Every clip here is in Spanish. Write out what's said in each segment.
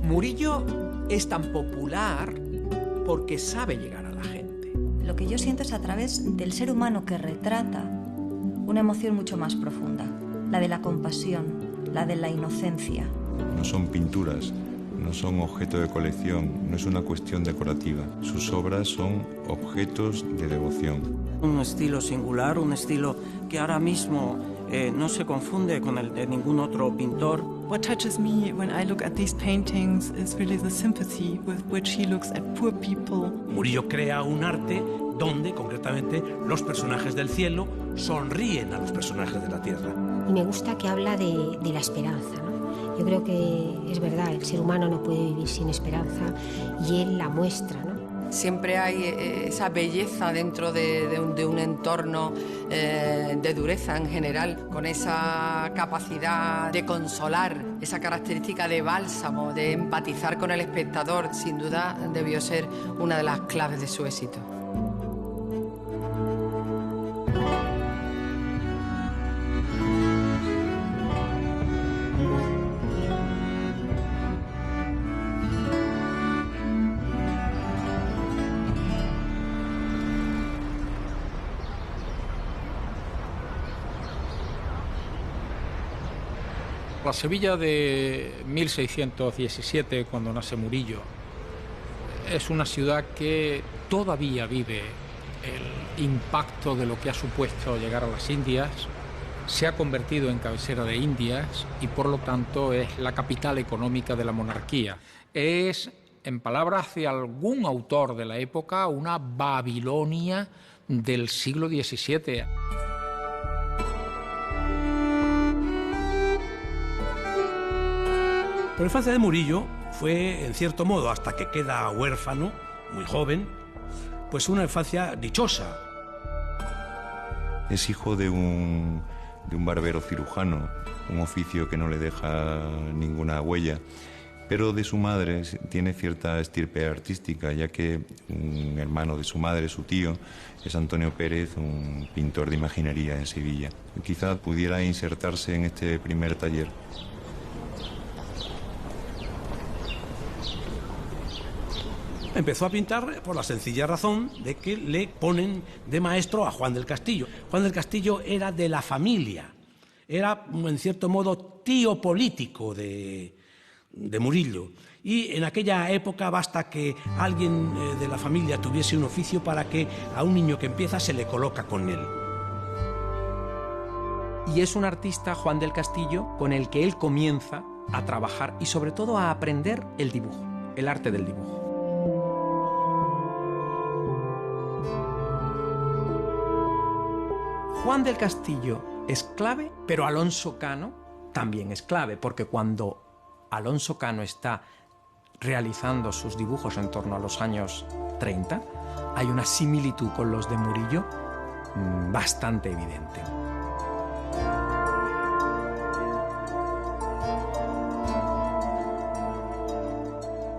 Murillo es tan popular porque sabe llegar a la gente. Lo que yo siento es a través del ser humano que retrata una emoción mucho más profunda, la de la compasión, la de la inocencia. No son pinturas, no son objeto de colección, no es una cuestión decorativa. Sus obras son objetos de devoción. Un estilo singular, un estilo que ahora mismo no se confunde con el de ningún otro pintor. What touches me when I look at these paintings is really the sympathy with which he looks at poor people. Murillo crea un arte donde, concretamente, los personajes del cielo sonríen a los personajes de la tierra. Y me gusta que habla de la esperanza, ¿no? Yo creo que es verdad, el ser humano no puede vivir sin esperanza y él la muestra, ¿no? Siempre hay esa belleza dentro de un entorno de dureza en general, con esa capacidad de consolar, esa característica de bálsamo, de empatizar con el espectador. Sin duda debió ser una de las claves de su éxito. La Sevilla de 1617, cuando nace Murillo, es una ciudad que todavía vive el impacto de lo que ha supuesto llegar a las Indias, se ha convertido en cabecera de Indias y por lo tanto es la capital económica de la monarquía. Es, en palabras de algún autor de la época, una Babilonia del siglo XVII. Pero la infancia de Murillo fue, en cierto modo, hasta que queda huérfano, muy joven, pues una infancia dichosa. Es hijo de un barbero cirujano, un oficio que no le deja ninguna huella, pero de su madre tiene cierta estirpe artística, ya que un hermano de su madre, su tío, es Antonio Pérez, un pintor de imaginería en Sevilla. Quizá pudiera insertarse en este primer taller. Empezó a pintar por la sencilla razón de que le ponen de maestro a Juan del Castillo. Juan del Castillo era de la familia, era en cierto modo tío político de Murillo. Y en aquella época basta que alguien de la familia tuviese un oficio para que a un niño que empieza se le coloca con él. Y es un artista, Juan del Castillo, con el que él comienza a trabajar y sobre todo a aprender el dibujo, el arte del dibujo. Juan del Castillo es clave, pero Alonso Cano también es clave, porque cuando Alonso Cano está realizando sus dibujos en torno a los años 30, hay una similitud con los de Murillo bastante evidente.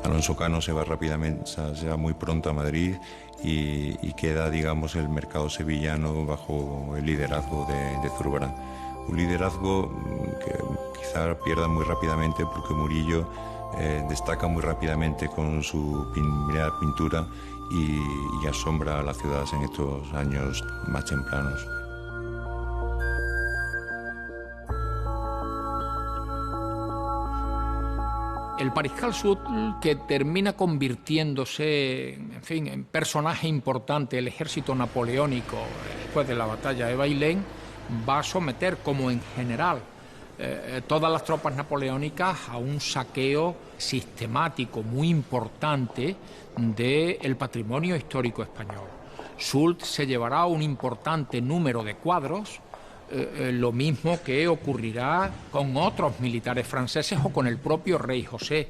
Alonso Cano se va rápidamente, se va muy pronto a Madrid y queda, digamos, el mercado sevillano bajo el liderazgo de Zurbarán. Un liderazgo que quizá pierda muy rápidamente porque Murillo destaca muy rápidamente con su primera pintura y asombra a la ciudad en estos años más tempranos. El Mariscal Soult, que termina convirtiéndose, en fin, en personaje importante del ejército napoleónico después de la batalla de Bailén, va a someter, como en general, todas las tropas napoleónicas a un saqueo sistemático muy importante del patrimonio histórico español. Soult se llevará un importante número de cuadros, lo mismo que ocurrirá con otros militares franceses o con el propio rey José.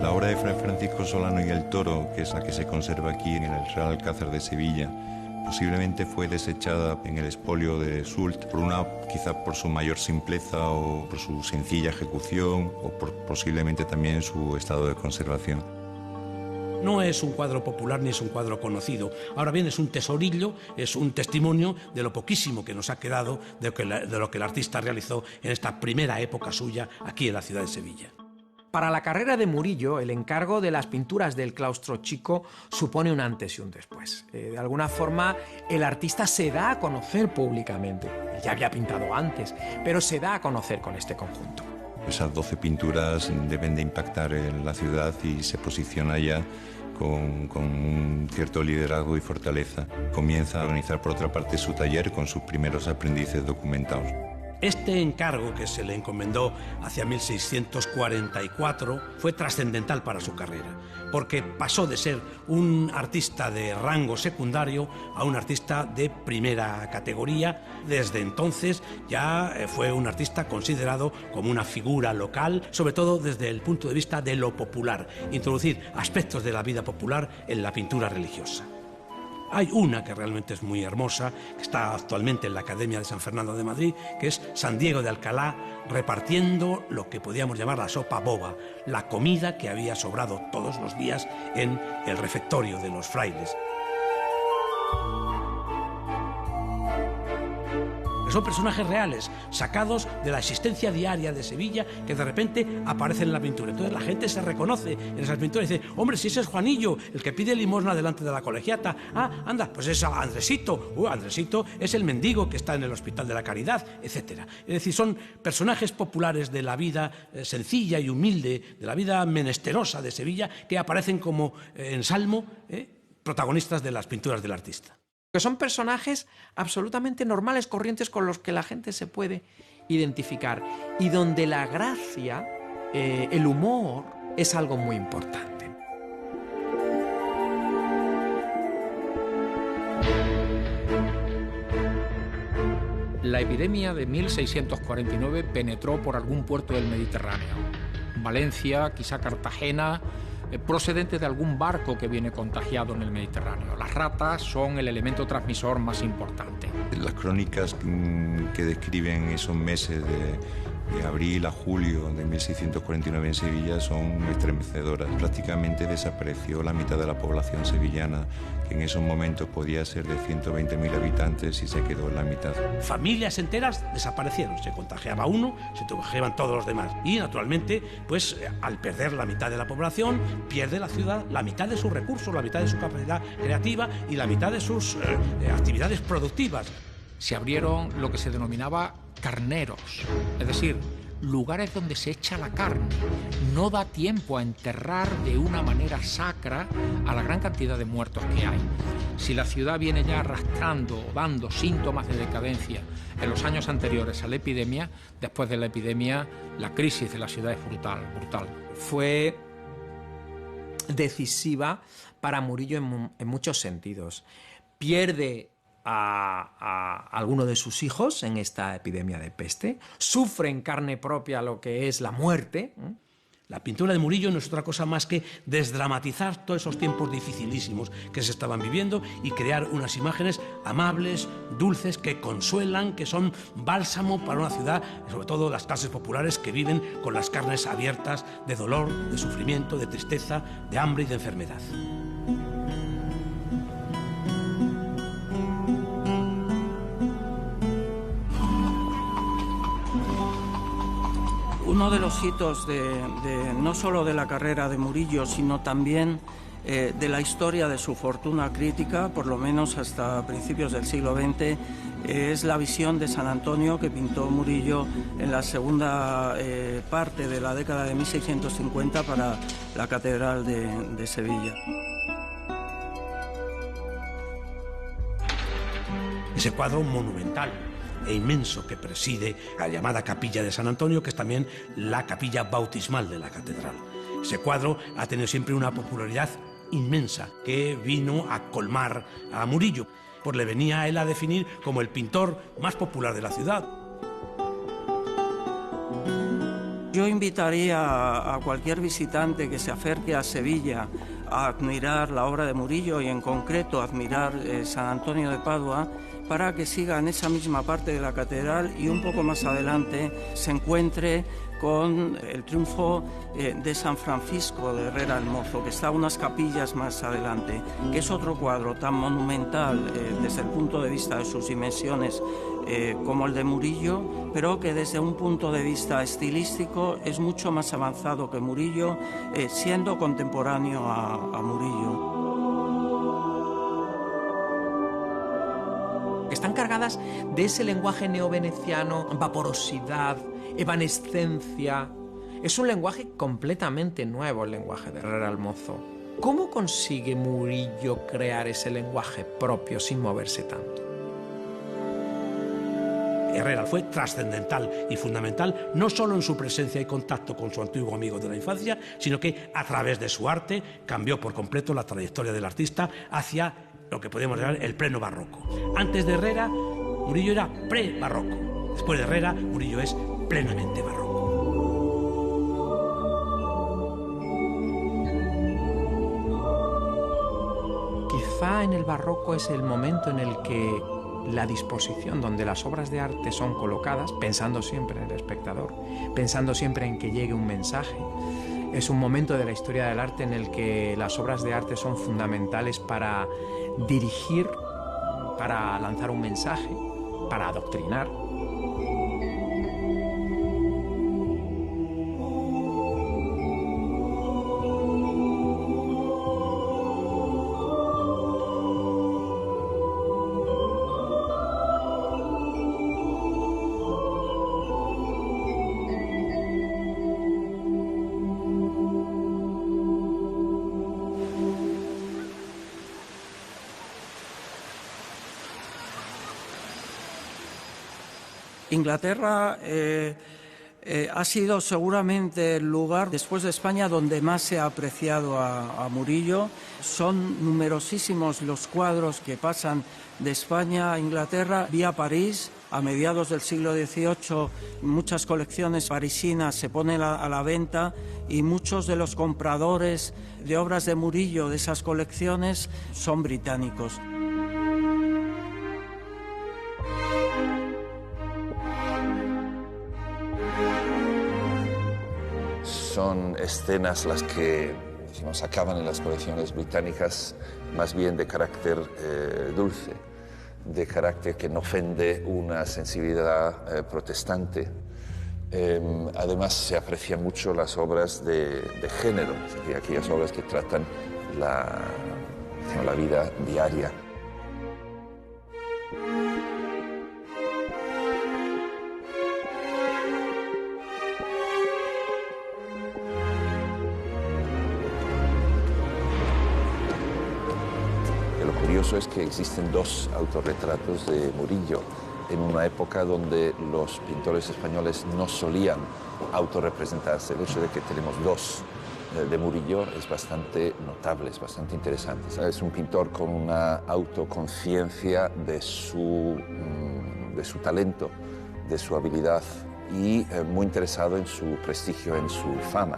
La obra de Fray Francisco Solano y el Toro, que es la que se conserva aquí en el Real Alcázar de Sevilla, posiblemente fue desechada en el expolio de Soult quizá por su mayor simpleza o por su sencilla ejecución o por posiblemente también su estado de conservación. No es un cuadro popular ni es un cuadro conocido. Ahora bien, es un tesorillo, es un testimonio de lo poquísimo que nos ha quedado de lo que el artista realizó en esta primera época suya aquí en la ciudad de Sevilla. Para la carrera de Murillo, el encargo de las pinturas del claustro chico supone un antes y un después. De alguna forma, el artista se da a conocer públicamente. Ya había pintado antes, pero se da a conocer con este conjunto. Esas 12 pinturas deben de impactar en la ciudad y se posiciona ya con un cierto liderazgo y fortaleza. Comienza a organizar, por otra parte, su taller con sus primeros aprendices documentados. Este encargo que se le encomendó hacia 1644 fue trascendental para su carrera, porque pasó de ser un artista de rango secundario a un artista de primera categoría. Desde entonces ya fue un artista considerado como una figura local, sobre todo desde el punto de vista de lo popular, introducir aspectos de la vida popular en la pintura religiosa. Hay una que realmente es muy hermosa, que está actualmente en la Academia de San Fernando de Madrid, que es San Diego de Alcalá repartiendo lo que podíamos llamar la sopa boba, la comida que había sobrado todos los días en el refectorio de los frailes. Son personajes reales, sacados de la existencia diaria de Sevilla, que de repente aparecen en la pintura. Entonces la gente se reconoce en esas pinturas y dice: hombre, si ese es Juanillo, el que pide limosna delante de la colegiata. Ah, anda, pues es Andresito. Andresito es el mendigo que está en el Hospital de la Caridad, etc. Es decir, son personajes populares de la vida sencilla y humilde, de la vida menesterosa de Sevilla, que aparecen como en salmo, protagonistas de las pinturas del artista. Que son personajes absolutamente normales, corrientes, con los que la gente se puede identificar y donde la gracia, el humor, es algo muy importante. La epidemia de 1649 penetró por algún puerto del Mediterráneo. Valencia, quizá Cartagena, procedente de algún barco que viene contagiado en el Mediterráneo. Las ratas son el elemento transmisor más importante. Las crónicas que describen esos meses de abril a julio de 1649 en Sevilla son estremecedoras. Prácticamente desapareció la mitad de la población sevillana, que en esos momentos podía ser de 120.000 habitantes, y se quedó en la mitad. Familias enteras desaparecieron. Se contagiaba uno, se contagiaban todos los demás. Y naturalmente, pues al perder la mitad de la población, pierde la ciudad la mitad de sus recursos, la mitad de su capacidad creativa y la mitad de sus actividades productivas. Se abrieron lo que se denominaba carneros, es decir, lugares donde se echa la carne. No da tiempo a enterrar de una manera sacra a la gran cantidad de muertos que hay. Si la ciudad viene ya arrastrando, dando síntomas de decadencia en los años anteriores a la epidemia, después de la epidemia la crisis de la ciudad es brutal. Fue decisiva para Murillo en muchos sentidos. Pierde a alguno de sus hijos en esta epidemia de peste, sufre en carne propia lo que es la muerte. La pintura de Murillo no es otra cosa más que desdramatizar todos esos tiempos dificilísimos que se estaban viviendo y crear unas imágenes amables, dulces, que consuelan, que son bálsamo para una ciudad, sobre todo las clases populares que viven con las carnes abiertas de dolor, de sufrimiento, de tristeza, de hambre y de enfermedad. Uno de los hitos no solo de la carrera de Murillo, sino también de la historia de su fortuna crítica, por lo menos hasta principios del siglo XX, es la visión de San Antonio que pintó Murillo en la segunda parte de la década de 1650 para la Catedral de Sevilla. Ese cuadro monumental e inmenso que preside la llamada Capilla de San Antonio, que es también la capilla bautismal de la catedral. Ese cuadro ha tenido siempre una popularidad inmensa que vino a colmar a Murillo, pues le venía a él a definir como el pintor más popular de la ciudad. Yo invitaría a cualquier visitante que se acerque a Sevilla a admirar la obra de Murillo y en concreto admirar San Antonio de Padua, para que siga en esa misma parte de la catedral y un poco más adelante se encuentre con el triunfo de San Francisco de Herrera el Mozo, que está unas capillas más adelante, que es otro cuadro tan monumental desde el punto de vista de sus dimensiones como el de Murillo, pero que desde un punto de vista estilístico es mucho más avanzado que Murillo, siendo contemporáneo a Murillo. Están cargadas de ese lenguaje neoveneciano, vaporosidad, evanescencia. Es un lenguaje completamente nuevo, el lenguaje de Herrera el Mozo. ¿Cómo consigue Murillo crear ese lenguaje propio sin moverse tanto? Herrera fue trascendental y fundamental no solo en su presencia y contacto con su antiguo amigo de la infancia, sino que a través de su arte cambió por completo la trayectoria del artista hacia lo que podemos llamar el pleno barroco. Antes de Herrera, Murillo era pre-barroco. Después de Herrera, Murillo es plenamente barroco. Quizá en el barroco es el momento en el que la disposición donde las obras de arte son colocadas, pensando siempre en el espectador, pensando siempre en que llegue un mensaje. Es un momento de la historia del arte en el que las obras de arte son fundamentales para dirigir, para lanzar un mensaje, para adoctrinar. Inglaterra ha sido seguramente el lugar, después de España, donde más se ha apreciado a Murillo. Son numerosísimos los cuadros que pasan de España a Inglaterra vía París. A mediados del siglo XVIII, muchas colecciones parisinas se ponen a la venta y muchos de los compradores de obras de Murillo de esas colecciones son británicos. Son escenas las que acaban en las colecciones británicas más bien de carácter dulce, de carácter que no ofende una sensibilidad protestante. Además se aprecian mucho las obras de género, es decir, aquellas obras que tratan la vida diaria. Es que existen dos autorretratos de Murillo en una época donde los pintores españoles no solían autorrepresentarse. El hecho de que tenemos dos de Murillo es bastante notable, es bastante interesante. Es un pintor con una autoconciencia de su talento, de su habilidad y muy interesado en su prestigio, en su fama.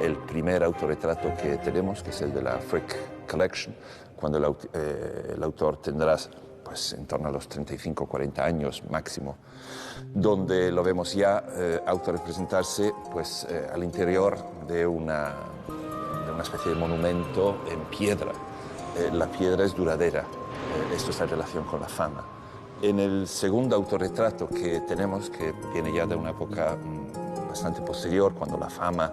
El primer autorretrato que tenemos, que es el de la Frick Collection, cuando el autor tendrá pues, en torno a los 35-40 años máximo, donde lo vemos ya autorrepresentarse pues, al interior de una especie de monumento en piedra. La piedra es duradera, esto está en relación con la fama. En el segundo autorretrato que tenemos, que viene ya de una época bastante posterior, cuando la fama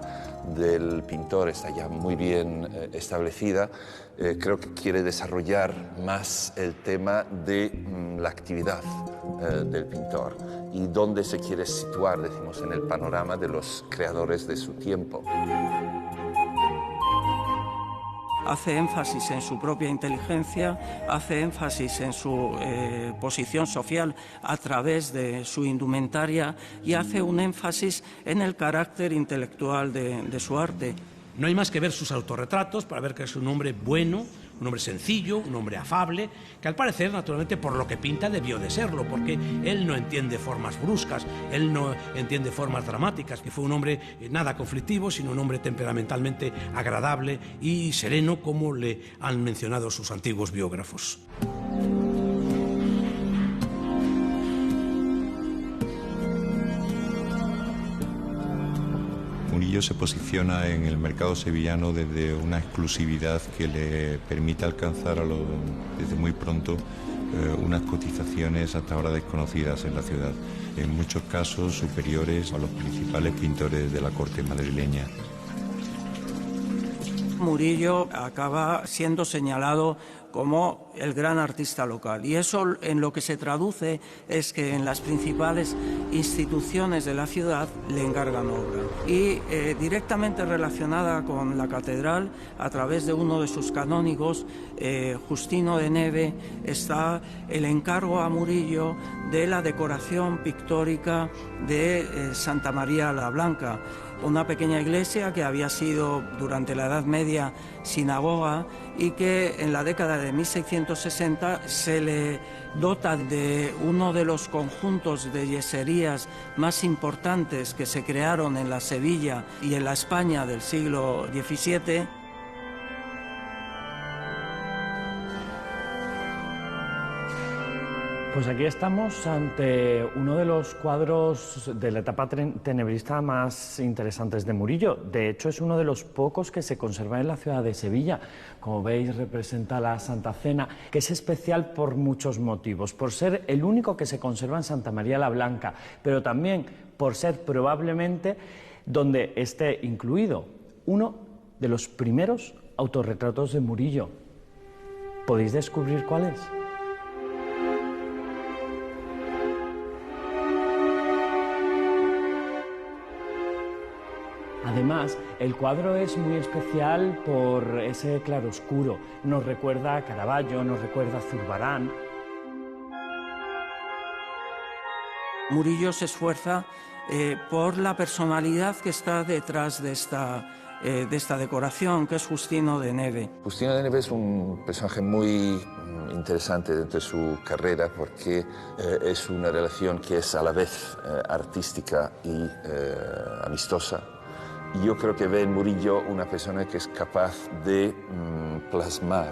del pintor está ya muy bien establecida, creo que quiere desarrollar más el tema de la actividad del pintor y dónde se quiere situar, decimos, en el panorama de los creadores de su tiempo. Hace énfasis en su propia inteligencia, hace énfasis en su posición social a través de su indumentaria y hace un énfasis en el carácter intelectual de su arte. No hay más que ver sus autorretratos para ver que es un hombre bueno, un hombre sencillo, un hombre afable, que al parecer, naturalmente, por lo que pinta, debió de serlo, porque él no entiende formas bruscas, él no entiende formas dramáticas, que fue un hombre nada conflictivo, sino un hombre temperamentalmente agradable y sereno, como le han mencionado sus antiguos biógrafos. Murillo se posiciona en el mercado sevillano desde una exclusividad que le permite alcanzar desde muy pronto unas cotizaciones hasta ahora desconocidas en la ciudad, en muchos casos superiores a los principales pintores de la corte madrileña. Murillo acaba siendo señalado como el gran artista local, y eso en lo que se traduce es que en las principales instituciones de la ciudad le encargan obra, y directamente relacionada con la catedral, a través de uno de sus canónigos, Justino de Neve, está el encargo a Murillo de la decoración pictórica de Santa María la Blanca, una pequeña iglesia que había sido durante la Edad Media sinagoga y que en la década de 1660 se le dota de uno de los conjuntos de yeserías más importantes que se crearon en la Sevilla y en la España del siglo XVII. Pues aquí estamos ante uno de los cuadros de la etapa tenebrista más interesantes de Murillo. De hecho, es uno de los pocos que se conserva en la ciudad de Sevilla. Como veis, representa la Santa Cena, que es especial por muchos motivos. Por ser el único que se conserva en Santa María la Blanca, pero también por ser probablemente donde esté incluido uno de los primeros autorretratos de Murillo. ¿Podéis descubrir cuál es? Además, el cuadro es muy especial por ese claroscuro. Nos recuerda a Caravaggio, nos recuerda a Zurbarán. Murillo se esfuerza por la personalidad que está detrás de esta decoración, que es Justino de Neve. Justino de Neve es un personaje muy interesante dentro de su carrera porque es una relación que es a la vez artística y amistosa. Y yo creo que ve en Murillo una persona que es capaz de plasmar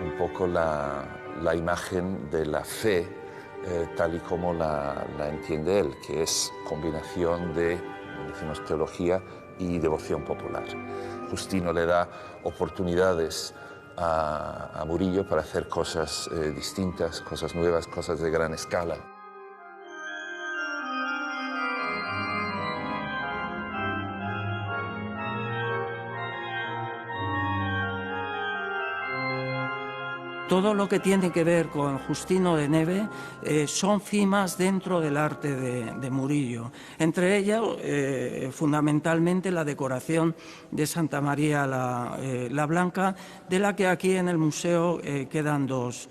un poco la imagen de la fe tal y como la entiende él, que es combinación de, decimos, teología y devoción popular. Justino le da oportunidades a Murillo para hacer cosas distintas, cosas nuevas, cosas de gran escala. Todo lo que tiene que ver con Justino de Neve son cimas dentro del arte de Murillo. Entre ellas, fundamentalmente, la decoración de Santa María la Blanca, de la que aquí en el museo quedan dos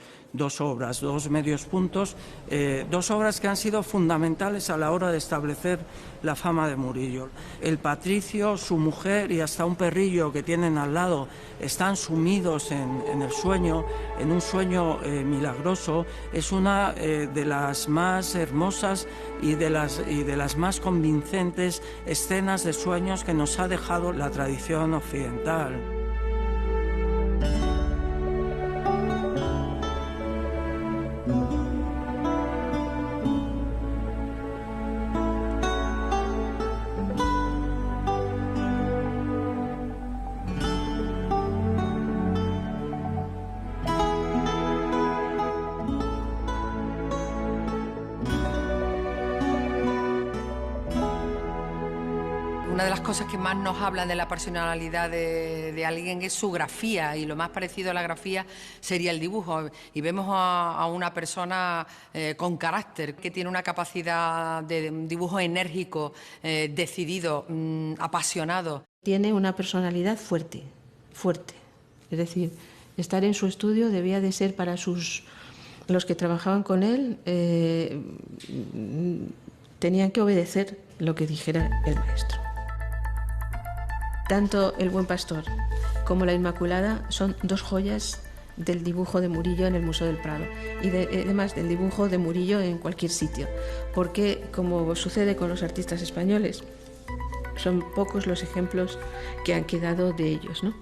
obras, dos medios puntos, dos obras que han sido fundamentales a la hora de establecer la fama de Murillo. El patricio, su mujer y hasta un perrillo que tienen al lado están sumidos en el sueño, en un sueño milagroso. Es una de las más hermosas y de las más convincentes escenas de sueños que nos ha dejado la tradición occidental. Una de las cosas que más nos hablan de la personalidad de alguien es su grafía, y lo más parecido a la grafía sería el dibujo. Y vemos a una persona con carácter, que tiene una capacidad de dibujo enérgico, decidido, apasionado. Tiene una personalidad fuerte, fuerte. Es decir, estar en su estudio debía de ser para los que trabajaban con él, tenían que obedecer lo que dijera el maestro. Tanto El Buen Pastor como La Inmaculada son dos joyas del dibujo de Murillo en el Museo del Prado y además del dibujo de Murillo en cualquier sitio, porque como sucede con los artistas españoles, son pocos los ejemplos que han quedado de ellos, ¿no?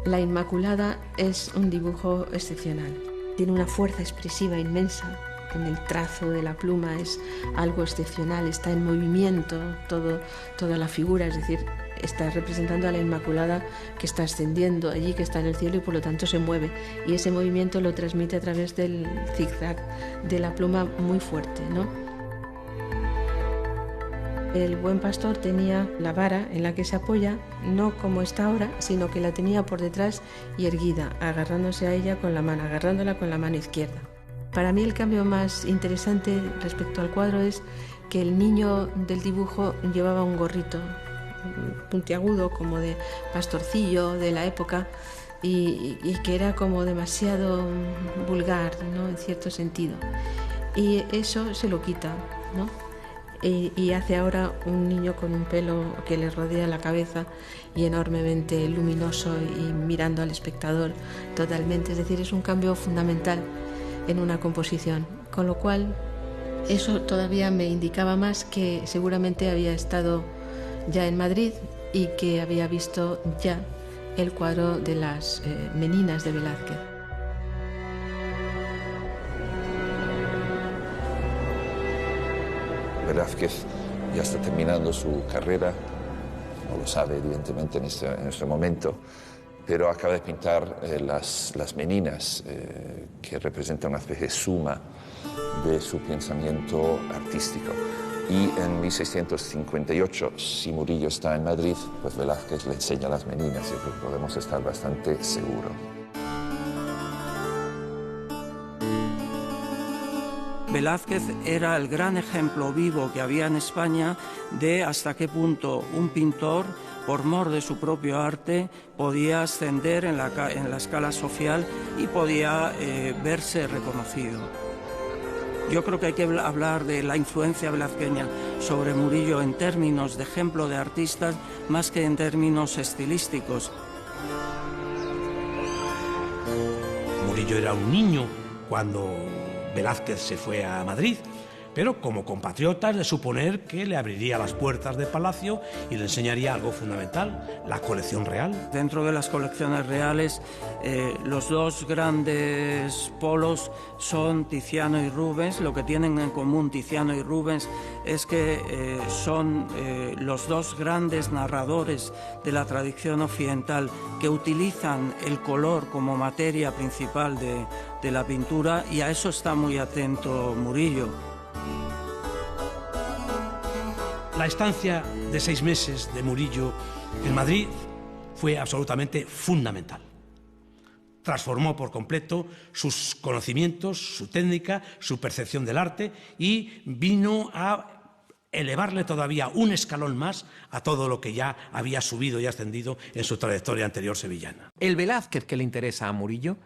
La Inmaculada es un dibujo excepcional, tiene una fuerza expresiva inmensa. En el trazo de la pluma es algo excepcional, está en movimiento toda la figura, es decir, está representando a la Inmaculada que está ascendiendo allí, que está en el cielo y por lo tanto se mueve. Y ese movimiento lo transmite a través del zigzag de la pluma muy fuerte, ¿no? El Buen Pastor tenía la vara en la que se apoya, no como está ahora, sino que la tenía por detrás y erguida, agarrándose a ella con la mano, agarrándola con la mano izquierda. Para mí el cambio más interesante respecto al cuadro es que el niño del dibujo llevaba un gorrito puntiagudo como de pastorcillo de la época y que era como demasiado vulgar, ¿no? En cierto sentido. Y eso se lo quita, ¿no? Y hace ahora un niño con un pelo que le rodea la cabeza y enormemente luminoso y mirando al espectador totalmente. Es decir, es un cambio fundamental en una composición, con lo cual eso todavía me indicaba más que seguramente había estado ya en Madrid y que había visto ya el cuadro de las Meninas de Velázquez. Velázquez ya está terminando su carrera, no lo sabe evidentemente en este momento, pero acaba de pintar las Meninas, que representan una especie de suma de su pensamiento artístico. Y en 1658, si Murillo está en Madrid, pues Velázquez le enseña las Meninas, y pues podemos estar bastante seguros. Velázquez era el gran ejemplo vivo que había en España de hasta qué punto un pintor, por mor de su propio arte, podía ascender en la escala social y podía verse reconocido. Yo creo que hay que hablar de la influencia velazqueña sobre Murillo en términos de ejemplo de artistas más que en términos estilísticos. Murillo era un niño cuando Velázquez se fue a Madrid, pero como compatriota es de suponer que le abriría las puertas del palacio y le enseñaría algo fundamental, la colección real. Dentro de las colecciones reales, los dos grandes polos son Tiziano y Rubens. Lo que tienen en común Tiziano y Rubens es que son los dos grandes narradores de la tradición occidental que utilizan el color como materia principal de la pintura, y a eso está muy atento Murillo. La estancia de 6 meses de Murillo en Madrid fue absolutamente fundamental. Transformó por completo sus conocimientos, su técnica, su percepción del arte, y vino a elevarle todavía un escalón más a todo lo que ya había subido y ascendido en su trayectoria anterior sevillana. El Velázquez que le interesa a Murillo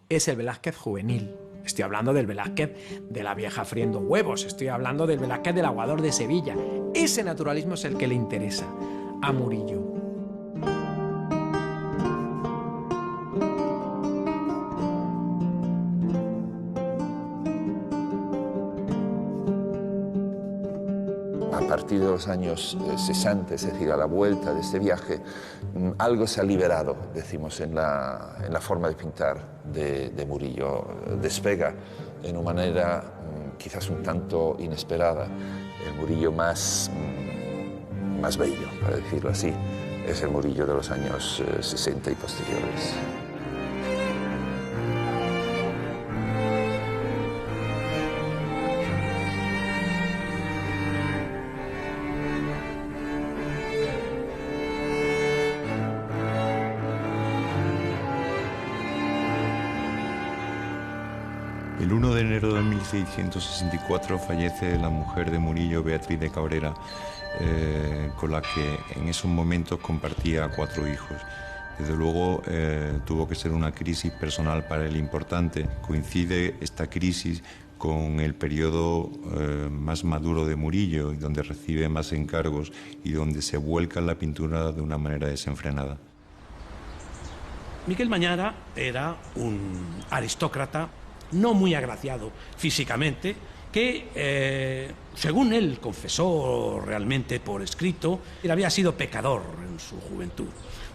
es el Velázquez juvenil. Estoy hablando del Velázquez de la vieja friendo huevos, estoy hablando del Velázquez del aguador de Sevilla. Ese naturalismo es el que le interesa a Murillo. A partir de los años 60, es decir, a la vuelta de este viaje, algo se ha liberado, decimos, en la forma de pintar de Murillo. Despega de una manera quizás un tanto inesperada. El Murillo más bello, para decirlo así, es el Murillo de los años 60 y posteriores. El 1 de enero de 1664 fallece la mujer de Murillo, Beatriz de Cabrera, con la que en esos momentos compartía 4 hijos. Desde luego tuvo que ser una crisis personal para él importante. Coincide esta crisis con el periodo más maduro de Murillo, y donde recibe más encargos y donde se vuelca en la pintura de una manera desenfrenada. Miguel Mañara era un aristócrata no muy agraciado físicamente, que, según él confesó realmente por escrito, él había sido pecador en su juventud,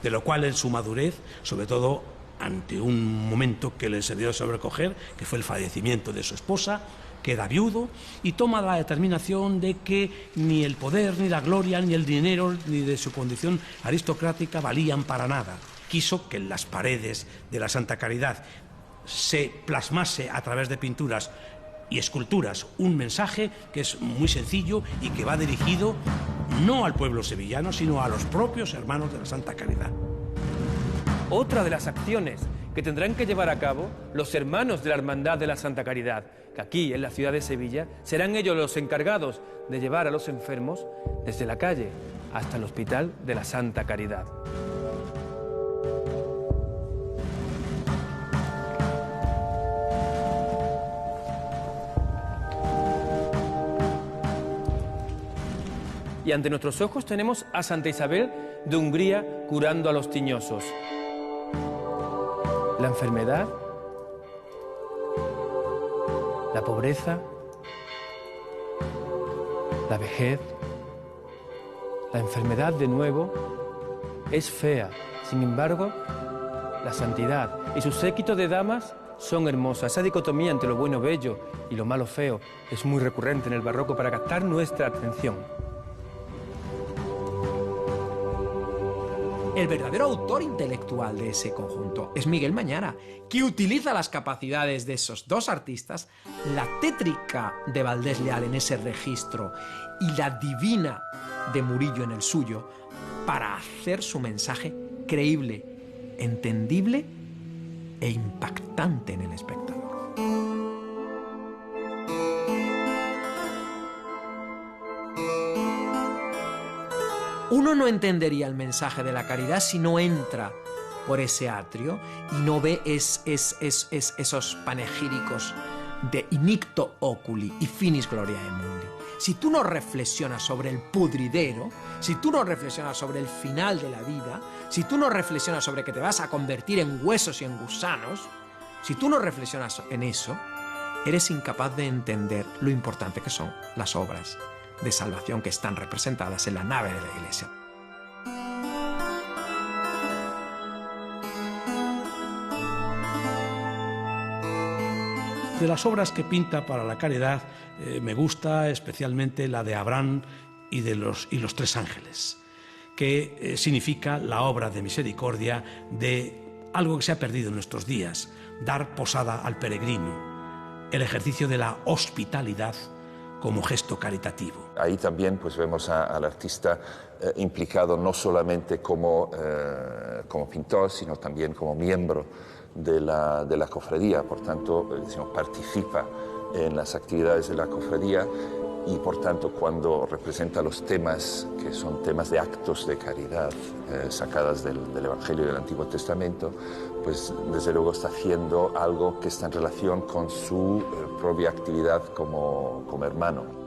de lo cual en su madurez, sobre todo ante un momento que le debió sobrecoger, que fue el fallecimiento de su esposa, queda viudo y toma la determinación de que ni el poder, ni la gloria, ni el dinero, ni de su condición aristocrática valían para nada. Quiso que en las paredes de la Santa Caridad se plasmase a través de pinturas y esculturas un mensaje que es muy sencillo y que va dirigido no al pueblo sevillano, sino a los propios hermanos de la Santa Caridad. Otra de las acciones que tendrán que llevar a cabo los hermanos de la Hermandad de la Santa Caridad, que aquí en la ciudad de Sevilla serán ellos los encargados de llevar a los enfermos desde la calle hasta el Hospital de la Santa Caridad. Y ante nuestros ojos tenemos a Santa Isabel de Hungría curando a los tiñosos. La enfermedad, la pobreza, la vejez, la enfermedad de nuevo es fea. Sin embargo, la santidad y su séquito de damas son hermosas. Esa dicotomía entre lo bueno bello y lo malo feo es muy recurrente en el barroco para captar nuestra atención. El verdadero autor intelectual de ese conjunto es Miguel Mañara, que utiliza las capacidades de esos dos artistas, la tétrica de Valdés Leal en ese registro y la divina de Murillo en el suyo, para hacer su mensaje creíble, entendible e impactante en el espectador. Uno no entendería el mensaje de la caridad si no entra por ese atrio y no ve esos panegíricos de inicto oculi y finis gloriae mundi. Si tú no reflexionas sobre el pudridero, si tú no reflexionas sobre el final de la vida, si tú no reflexionas sobre que te vas a convertir en huesos y en gusanos, si tú no reflexionas en eso, eres incapaz de entender lo importante que son las obras de salvación que están representadas en la nave de la Iglesia. De las obras que pinta para la caridad, me gusta especialmente la de Abraham y los tres ángeles, que significa la obra de misericordia de algo que se ha perdido en nuestros días, dar posada al peregrino, el ejercicio de la hospitalidad como gesto caritativo. Ahí también pues vemos al artista implicado no solamente como pintor, sino también como miembro de la cofradía, por tanto participa en las actividades de la cofradía y por tanto cuando representa los temas que son temas de actos de caridad sacadas del Evangelio del Antiguo Testamento, pues desde luego está haciendo algo que está en relación con su propia actividad como hermano.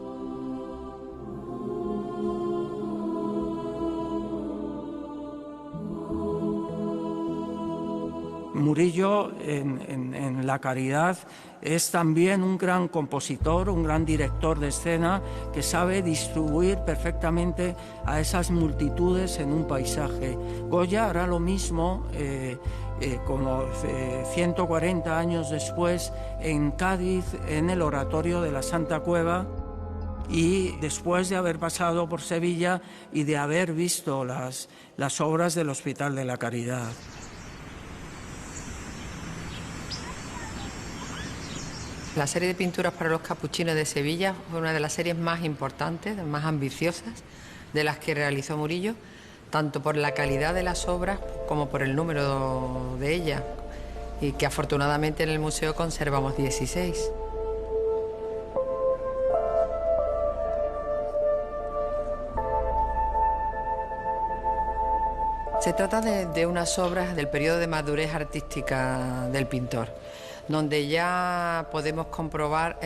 Murillo en la caridad es también un gran compositor, un gran director de escena que sabe distribuir perfectamente a esas multitudes en un paisaje. Goya hará lo mismo como 140 años después en Cádiz, en el oratorio de la Santa Cueva, y después de haber pasado por Sevilla y de haber visto las obras del Hospital de la Caridad. La serie de pinturas para los capuchinos de Sevilla fue una de las series más importantes, más ambiciosas de las que realizó Murillo, tanto por la calidad de las obras como por el número de ellas, y que afortunadamente en el museo conservamos 16. Se trata de unas obras del periodo de madurez artística del pintor, donde ya podemos comprobar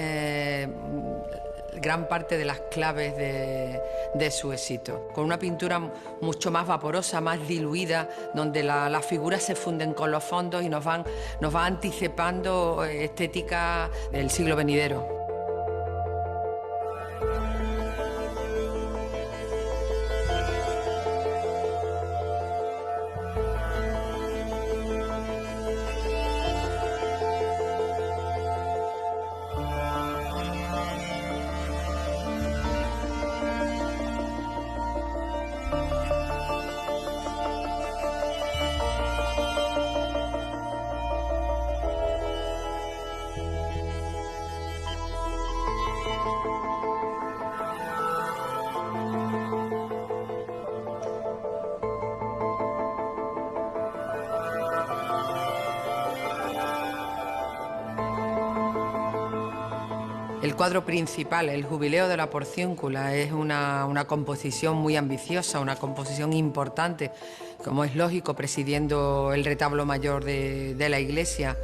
gran parte de las claves de su éxito. Con una pintura mucho más vaporosa, más diluida, donde las figuras se funden con los fondos y nos va anticipando estética del siglo venidero. El cuadro principal, el Jubileo de la Porciúncula, es una composición muy ambiciosa, una composición importante, como es lógico, presidiendo el retablo mayor de la iglesia.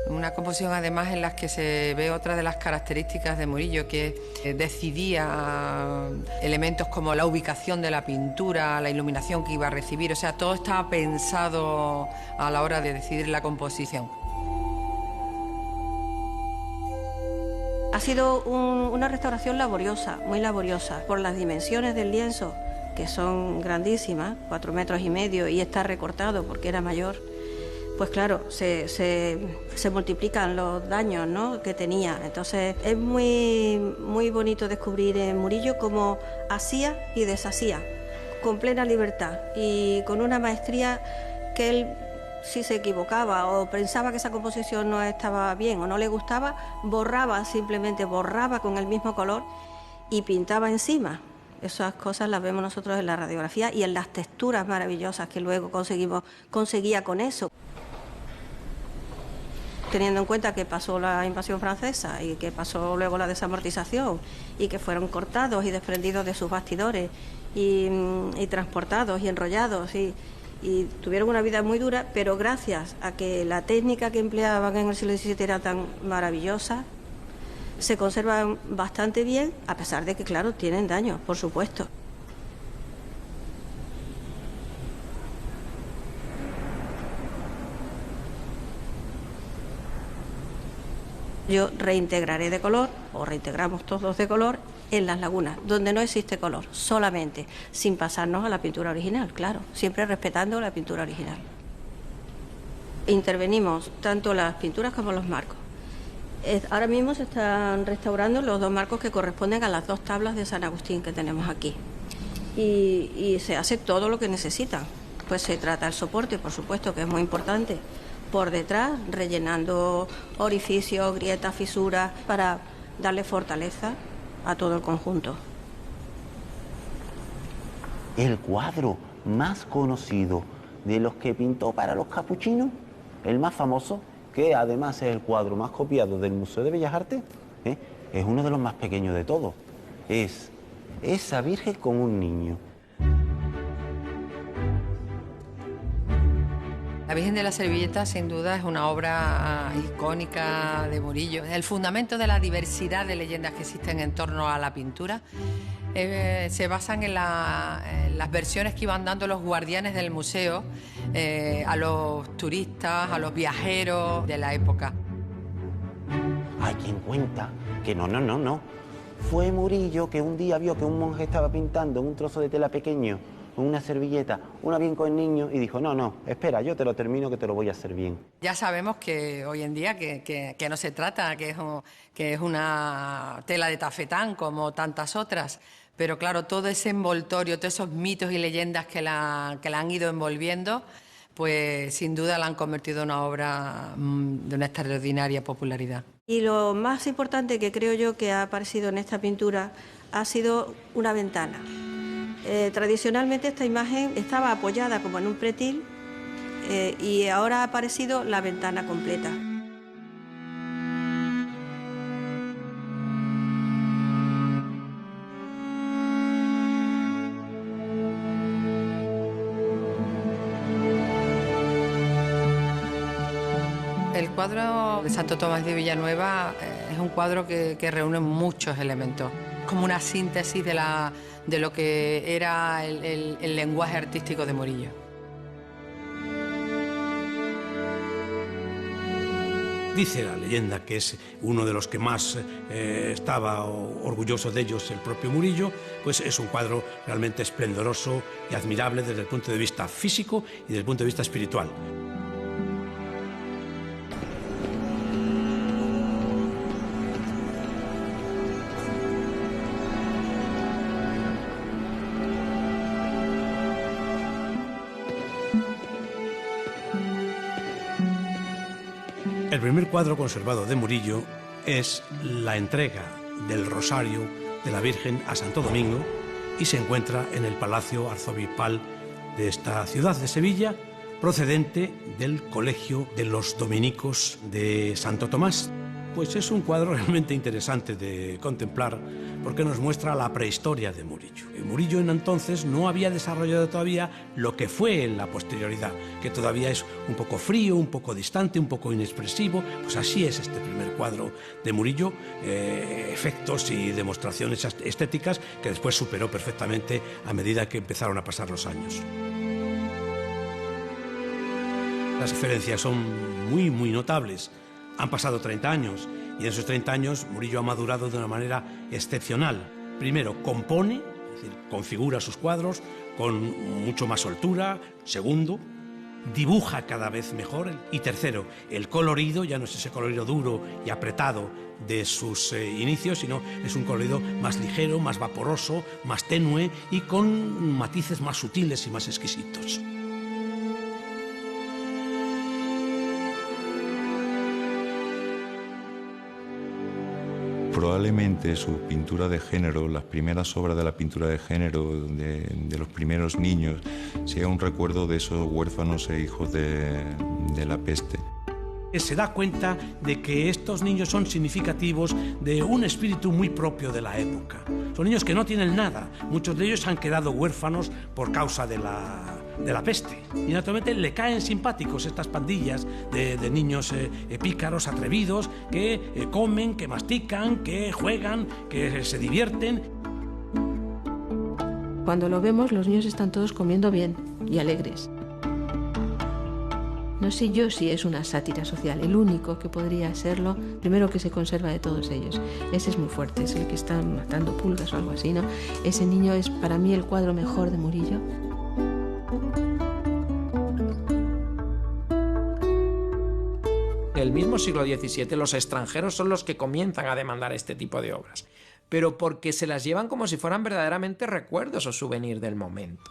Una composición además en la que se ve otra de las características de Murillo, que decidía elementos como la ubicación de la pintura, la iluminación que iba a recibir, o sea, todo estaba pensado a la hora de decidir la composición. Ha sido una restauración laboriosa, muy laboriosa, por las dimensiones del lienzo, que son grandísimas, 4,5 metros, y está recortado porque era mayor. Pues claro, se multiplican los daños, ¿no?, que tenía. Entonces es muy bonito descubrir en Murillo cómo hacía y deshacía, con plena libertad y con una maestría que él, si se equivocaba o pensaba que esa composición no estaba bien o no le gustaba, simplemente borraba con el mismo color y pintaba encima. Esas cosas las vemos nosotros en la radiografía y en las texturas maravillosas que luego conseguía con eso. Teniendo en cuenta que pasó la invasión francesa y que pasó luego la desamortización y que fueron cortados y desprendidos de sus bastidores y transportados y enrollados y tuvieron una vida muy dura, pero gracias a que la técnica que empleaban en el siglo XVII era tan maravillosa, se conservan bastante bien, a pesar de que, claro, tienen daños, por supuesto. Yo reintegraré de color, o reintegramos todos de color, en las lagunas, donde no existe color, solamente, sin pasarnos a la pintura original, claro, siempre respetando la pintura original. Intervenimos tanto las pinturas como los marcos. Ahora mismo se están restaurando los 2 marcos que corresponden a las 2 tablas de San Agustín que tenemos aquí. Y se hace todo lo que necesitan. Pues se trata el soporte, por supuesto, que es muy importante, por detrás, rellenando orificios, grietas, fisuras, para darle fortaleza a todo el conjunto. El cuadro más conocido de los que pintó para los capuchinos, el más famoso, que además es el cuadro más copiado del Museo de Bellas Artes, es uno de los más pequeños de todos. Es esa Virgen con un niño. La Virgen de la Servilleta, sin duda, es una obra icónica de Murillo. El fundamento de la diversidad de leyendas que existen en torno a la pintura se basan en las versiones que iban dando los guardianes del museo a los turistas, a los viajeros de la época. Hay quien cuenta que no. Fue Murillo que un día vio que un monje estaba pintando en un trozo de tela pequeño, una servilleta, una bien con el niño, y dijo, no, espera, yo te lo termino, que te lo voy a hacer bien. Ya sabemos que hoy en día que no se trata, que es una tela de tafetán como tantas otras, pero claro, todo ese envoltorio, todos esos mitos y leyendas que la han ido envolviendo, pues sin duda la han convertido en una obra de una extraordinaria popularidad. Y lo más importante que creo yo que ha aparecido en esta pintura ha sido una ventana. Tradicionalmente esta imagen estaba apoyada como en un pretil y ahora ha aparecido la ventana completa. El cuadro de Santo Tomás de Villanueva es un cuadro que reúne muchos elementos, como una síntesis de lo que era el lenguaje artístico de Murillo. Dice la leyenda que es uno de los que más estaba orgulloso de ellos el propio Murillo, pues es un cuadro realmente esplendoroso y admirable desde el punto de vista físico y desde el punto de vista espiritual. El primer cuadro conservado de Murillo es la entrega del Rosario de la Virgen a Santo Domingo y se encuentra en el Palacio Arzobispal de esta ciudad de Sevilla, procedente del Colegio de los Dominicos de Santo Tomás. Pues es un cuadro realmente interesante de contemplar porque nos muestra la prehistoria de Murillo. Murillo en entonces no había desarrollado todavía lo que fue en la posterioridad, que todavía es un poco frío, un poco distante, un poco inexpresivo. Pues así es este primer cuadro de Murillo, efectos y demostraciones estéticas que después superó perfectamente a medida que empezaron a pasar los años. Las diferencias son muy notables. Han pasado 30 años y en esos 30 años Murillo ha madurado de una manera excepcional. Primero, compone, es decir, configura sus cuadros con mucho más soltura. Segundo, dibuja cada vez mejor. Y tercero, el colorido ya no es ese colorido duro y apretado de sus inicios, sino es un colorido más ligero, más vaporoso, más tenue y con matices más sutiles y más exquisitos. Probablemente su pintura de género, las primeras obras de la pintura de género de los primeros niños, sea un recuerdo de esos huérfanos e hijos de la peste. Se da cuenta de que estos niños son significativos de un espíritu muy propio de la época. Son niños que no tienen nada. Muchos de ellos han quedado huérfanos por causa de la peste. Y naturalmente le caen simpáticos estas pandillas de niños pícaros, atrevidos, que comen, que mastican, que juegan, que se divierten. Cuando lo vemos, los niños están todos comiendo bien y alegres. No sé yo si es una sátira social, el único que podría serlo, primero que se conserva de todos ellos. Ese es muy fuerte, es el que está matando pulgas o algo así, ¿no? Ese niño es para mí el cuadro mejor de Murillo. En el mismo siglo XVII los extranjeros son los que comienzan a demandar este tipo de obras, pero porque se las llevan como si fueran verdaderamente recuerdos o souvenirs del momento.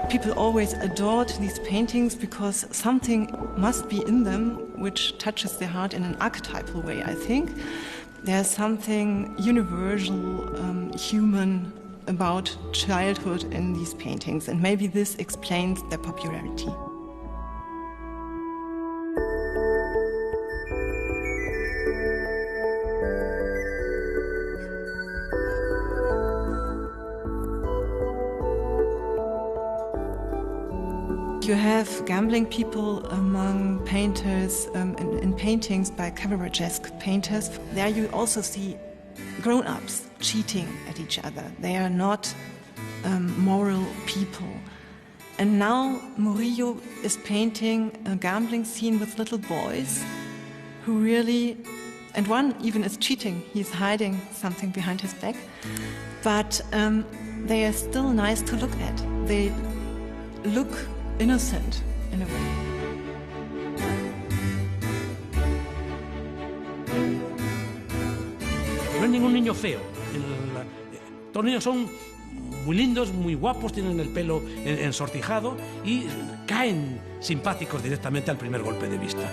People always adored these paintings because something must be in them which touches their heart in an archetypal way, I think. There's something universal, human about childhood in these paintings, and maybe this explains their popularity. You have gambling people among painters in paintings by Cabaretesque painters. There you also see grown-ups cheating at each other. They are not moral people. And now Murillo is painting a gambling scene with little boys who really, and one even is cheating. He's hiding something behind his back. But they are still nice to look at. They look innocent in a way. No hay ningún niño feo. Los niños son muy lindos, muy guapos, tienen el pelo ensortijado y caen simpáticos directamente al primer golpe de vista.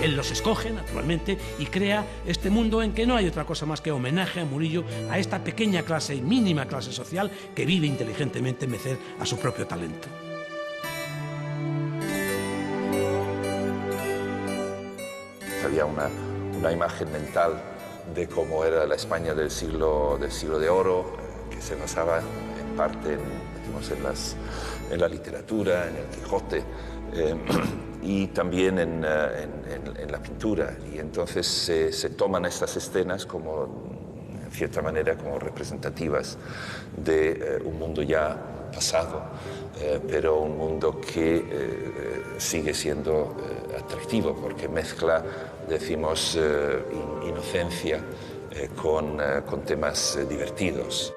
Él los escoge, naturalmente, y crea este mundo en que no hay otra cosa más que homenaje a Murillo, a esta pequeña clase y mínima clase social que vive inteligentemente merced a su propio talento. Había una imagen mental de cómo era la España del siglo de oro, que se basaba en parte en la literatura, en el Quijote, y también en la pintura. Y entonces se toman estas escenas como, en cierta manera, como representativas de un mundo ya pasado, pero un mundo que sigue siendo atractivo, porque mezcla, decimos, inocencia con temas divertidos.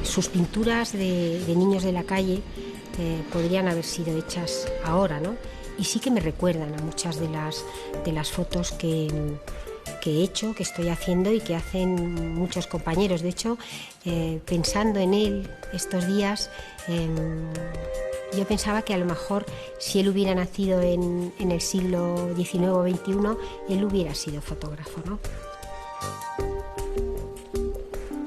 Sus pinturas de niños de la calle podrían haber sido hechas ahora, ¿no? Y sí que me recuerdan a muchas de las fotos que he hecho, que estoy haciendo y que hacen muchos compañeros. De hecho, pensando en él estos días, yo pensaba que a lo mejor si él hubiera nacido en el siglo XIX o XXI, él hubiera sido fotógrafo, ¿no?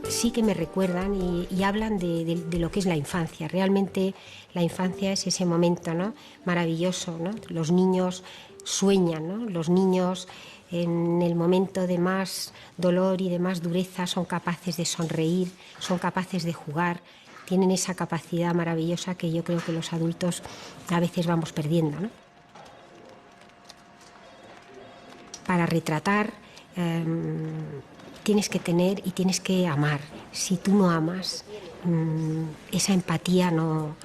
Sí que me recuerdan y hablan de lo que es la infancia. Realmente la infancia es ese momento, ¿no?, maravilloso, ¿no? Los niños sueñan, ¿no? Los niños en el momento de más dolor y de más dureza son capaces de sonreír, son capaces de jugar, tienen esa capacidad maravillosa que yo creo que los adultos a veces vamos perdiendo, ¿no? Para retratar tienes que tener y tienes que amar. Si tú no amas, esa empatía no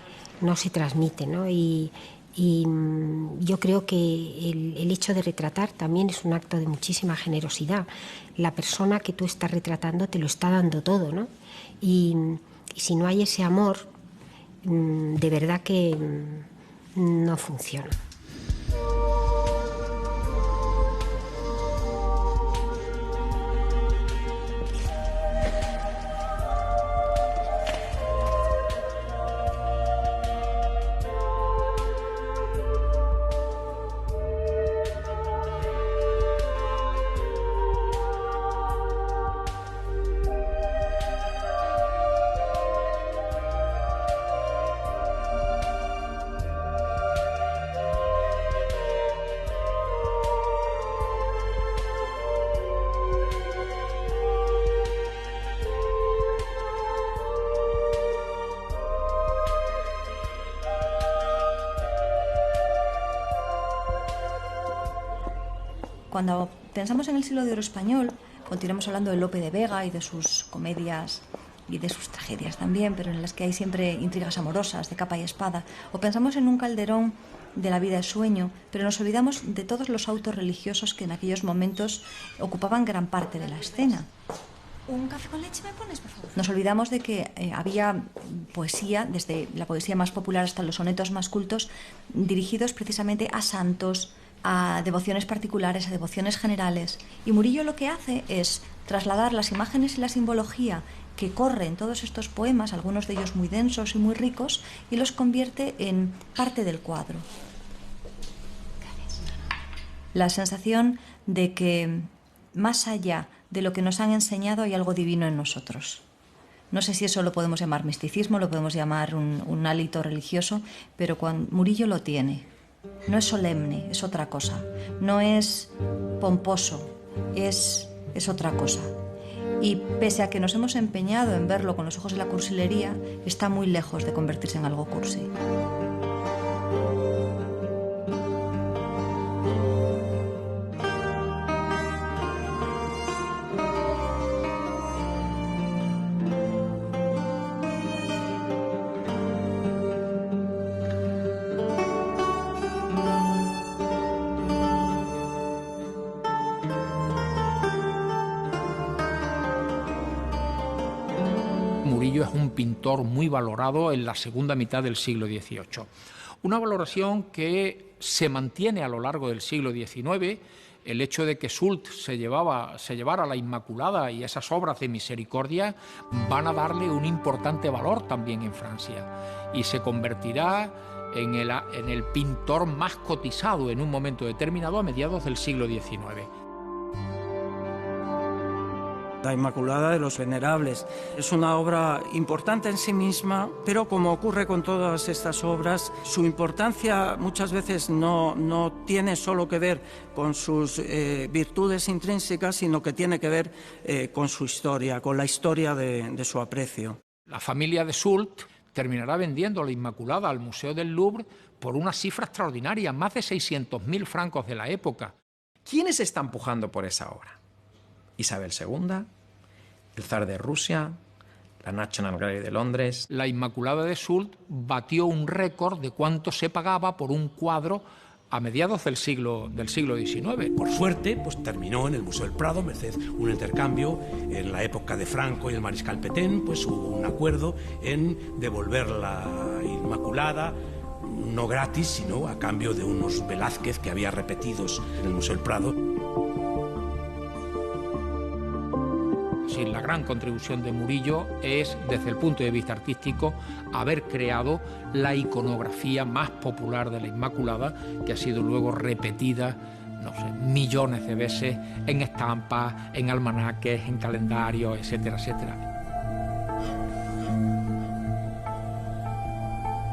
se transmite, ¿no? Y yo creo que el hecho de retratar también es un acto de muchísima generosidad. La persona que tú estás retratando te lo está dando todo, ¿no? Y si no hay ese amor, de verdad que no funciona. Cuando pensamos en el siglo de oro español, continuamos hablando de Lope de Vega y de sus comedias y de sus tragedias también, pero en las que hay siempre intrigas amorosas de capa y espada. O pensamos en un Calderón de La vida es sueño, pero nos olvidamos de todos los autos religiosos que en aquellos momentos ocupaban gran parte de la escena. ¿Un café con leche me pones, por favor? Nos olvidamos de que había poesía, desde la poesía más popular hasta los sonetos más cultos, dirigidos precisamente a santos, a devociones particulares, a devociones generales. Y Murillo lo que hace es trasladar las imágenes y la simbología que corre en todos estos poemas, algunos de ellos muy densos y muy ricos, y los convierte en parte del cuadro. La sensación de que más allá de lo que nos han enseñado hay algo divino en nosotros. No sé si eso lo podemos llamar misticismo, lo podemos llamar un hálito religioso, pero Murillo lo tiene. No es solemne, es otra cosa. No es pomposo, es otra cosa. Y pese a que nos hemos empeñado en verlo con los ojos de la cursilería, está muy lejos de convertirse en algo cursi. Murillo es un pintor muy valorado en la segunda mitad del siglo XVIII. Una valoración que se mantiene a lo largo del siglo XIX, el hecho de que Soult se llevara la Inmaculada y esas obras de misericordia van a darle un importante valor también en Francia y se convertirá en el pintor más cotizado en un momento determinado a mediados del siglo XIX. La Inmaculada de los Venerables es una obra importante en sí misma, pero como ocurre con todas estas obras, su importancia muchas veces no tiene solo que ver con sus virtudes intrínsecas, sino que tiene que ver con su historia, con la historia de su aprecio. La familia de Soult terminará vendiendo la Inmaculada al Museo del Louvre por una cifra extraordinaria, más de 600.000 francos de la época. ¿Quiénes están pujando por esa obra? Isabel II, el zar de Rusia, la National Gallery de Londres. La Inmaculada de Soult batió un récord de cuánto se pagaba por un cuadro a mediados del siglo XIX. Por suerte, pues terminó en el Museo del Prado, merced un intercambio en la época de Franco y el mariscal Pétain, pues hubo un acuerdo en devolver la Inmaculada, no gratis, sino a cambio de unos Velázquez que había repetidos en el Museo del Prado. Sí, la gran contribución de Murillo es, desde el punto de vista artístico, haber creado la iconografía más popular de la Inmaculada, que ha sido luego repetida, no sé, millones de veces en estampas, en almanaques, en calendarios, etcétera, etcétera.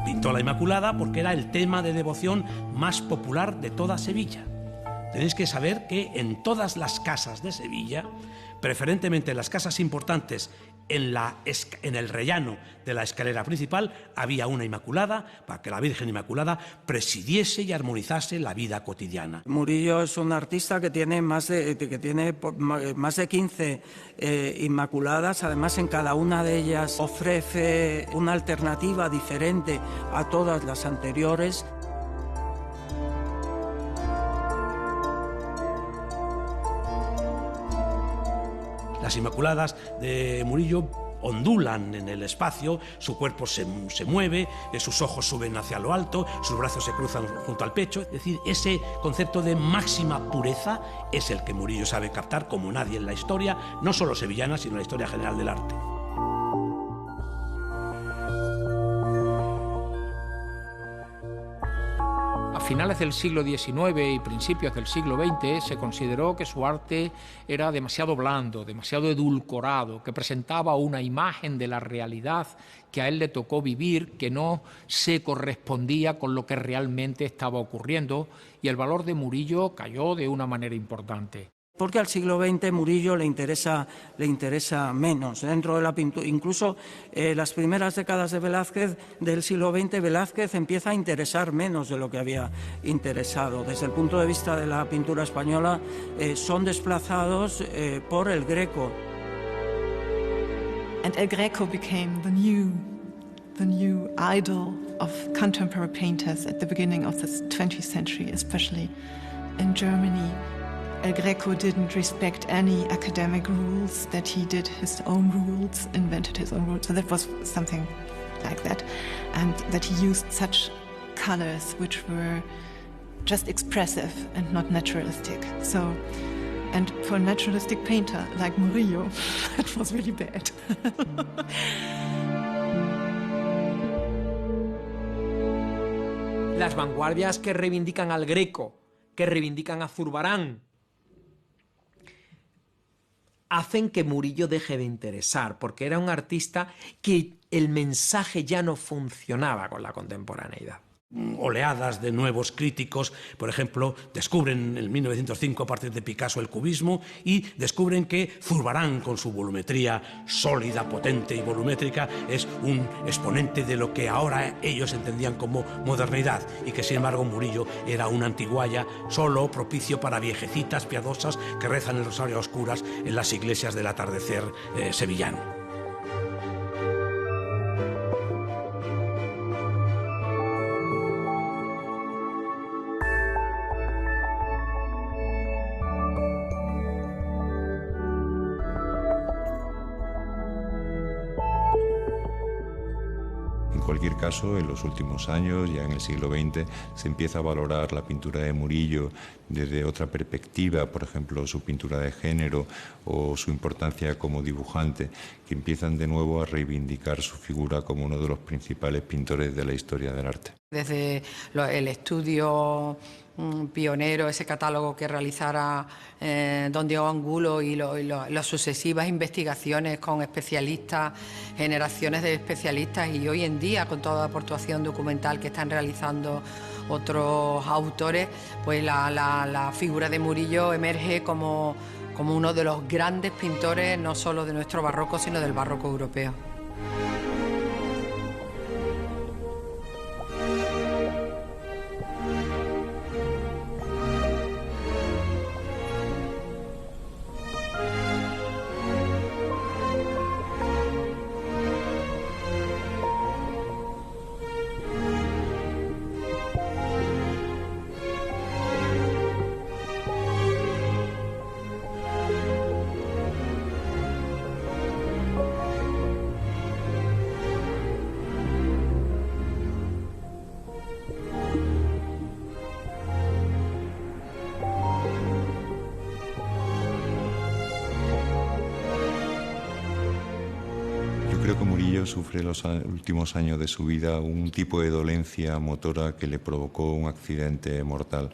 Pintó la Inmaculada porque era el tema de devoción más popular de toda Sevilla. Tenéis que saber que en todas las casas de Sevilla, preferentemente en las casas importantes, en el rellano de la escalera principal, había una Inmaculada para que la Virgen Inmaculada presidiese y armonizase la vida cotidiana. Murillo es un artista que tiene más de 15 Inmaculadas. Además, en cada una de ellas ofrece una alternativa diferente a todas las anteriores. Las Inmaculadas de Murillo ondulan en el espacio, su cuerpo se mueve, sus ojos suben hacia lo alto, sus brazos se cruzan junto al pecho. Es decir, ese concepto de máxima pureza es el que Murillo sabe captar como nadie en la historia, no solo sevillana, sino en la historia general del arte. A finales del siglo XIX y principios del siglo XX se consideró que su arte era demasiado blando, demasiado edulcorado, que presentaba una imagen de la realidad que a él le tocó vivir, que no se correspondía con lo que realmente estaba ocurriendo, y el valor de Murillo cayó de una manera importante. Porque al siglo XX Murillo le interesa menos. Dentro de la pintura, incluso las primeras décadas de Velázquez, del siglo XX, Velázquez empieza a interesar menos de lo que había interesado. Desde el punto de vista de la pintura española, son desplazados por el Greco. And El Greco became the new idol of contemporary painters at the beginning of the 20th century, especially in Germany. El Greco didn't respect any academic rules, that he did his own rules, invented his own rules. So that was something like that. And that he used such colors which were just expressive and not naturalistic. So, and for a naturalistic painter like Murillo, that was really bad. Las vanguardias que reivindican al Greco, que reivindican a Zurbarán, hacen que Murillo deje de interesar, porque era un artista que el mensaje ya no funcionaba con la contemporaneidad. Oleadas de nuevos críticos, por ejemplo, descubren en 1905 a partir de Picasso el cubismo y descubren que Zurbarán, con su volumetría sólida, potente y volumétrica, es un exponente de lo que ahora ellos entendían como modernidad y que sin embargo Murillo era una antiguaya solo propicio para viejecitas piadosas que rezan el rosario a oscuras en las iglesias del atardecer sevillano. En cualquier caso, en los últimos años, ya en el siglo XX, se empieza a valorar la pintura de Murillo desde otra perspectiva, por ejemplo, su pintura de género o su importancia como dibujante, que empiezan de nuevo a reivindicar su figura como uno de los principales pintores de la historia del arte. Desde el estudio pionero, ese catálogo que realizara don Diego Angulo y las sucesivas investigaciones con especialistas, generaciones de especialistas, y hoy en día con toda la aportación documental que están realizando otros autores, pues la figura de Murillo emerge como uno de los grandes pintores, no solo de nuestro barroco, sino del barroco europeo. Creo que Murillo sufre los últimos años de su vida un tipo de dolencia motora que le provocó un accidente mortal.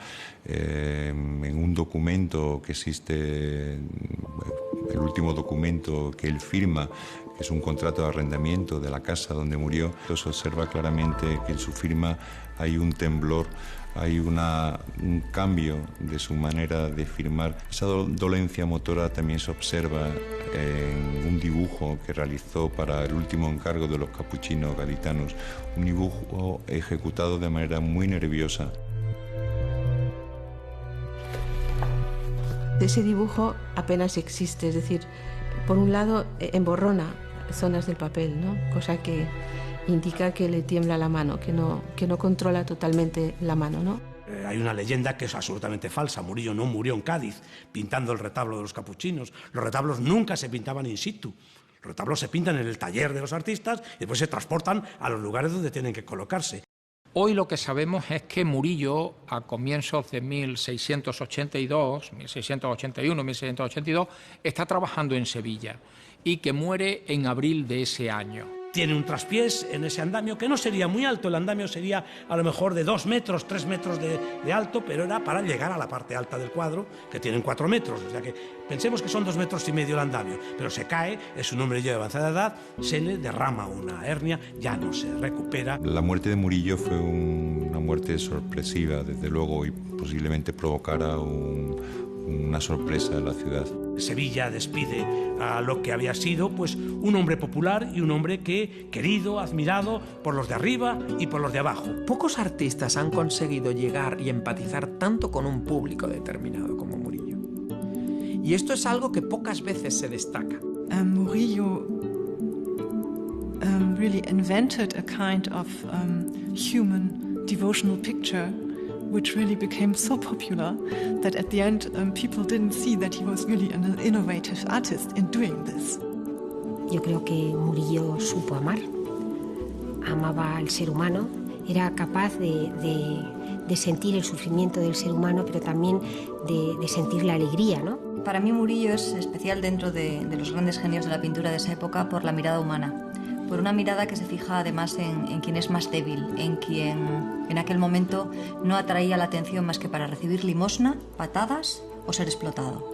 En un documento que existe, el último documento que él firma, que es un contrato de arrendamiento de la casa donde murió, se observa claramente que en su firma hay un temblor, hay un cambio de su manera de firmar. Esa dolencia motora también se observa en un dibujo que realizó para el último encargo de los capuchinos gaditanos, un dibujo ejecutado de manera muy nerviosa. Ese dibujo apenas existe, es decir, por un lado emborrona zonas del papel, ¿no? Cosa que indica que le tiembla la mano, que no controla totalmente la mano, ¿no? Hay una leyenda que es absolutamente falsa. Murillo no murió en Cádiz pintando el retablo de los capuchinos. Los retablos nunca se pintaban in situ. Los retablos se pintan en el taller de los artistas y después se transportan a los lugares donde tienen que colocarse. Hoy lo que sabemos es que Murillo, a comienzos de 1682, 1681, 1682, está trabajando en Sevilla y que muere en abril de ese año. Tiene un traspiés en ese andamio que no sería muy alto, el andamio sería a lo mejor de 2 metros, 3 metros de alto, pero era para llegar a la parte alta del cuadro, que tienen 4 metros, o sea que pensemos que son 2,5 metros el andamio, pero se cae, es un hombre ya de avanzada edad, se le derrama una hernia, ya no se recupera. La muerte de Murillo fue una muerte sorpresiva, desde luego, y posiblemente provocara una sorpresa en la ciudad. Sevilla despide a lo que había sido pues un hombre popular y un hombre querido, admirado por los de arriba y por los de abajo. Pocos artistas han conseguido llegar y empatizar tanto con un público determinado como Murillo. Y esto es algo que pocas veces se destaca. Murillo really invented a kind of human devotional picture which really became so popular that at the end people didn't see that he was really an innovative artist in doing this. Yo creo que Murillo supo amar, amaba al ser humano, era capaz de sentir el sufrimiento del ser humano, pero también de sentir la alegría, ¿no? Para mí Murillo es especial dentro de los grandes genios de la pintura de esa época por la mirada humana, por una mirada que se fija además en quien es más débil, en quien en aquel momento no atraía la atención más que para recibir limosna, patadas o ser explotado.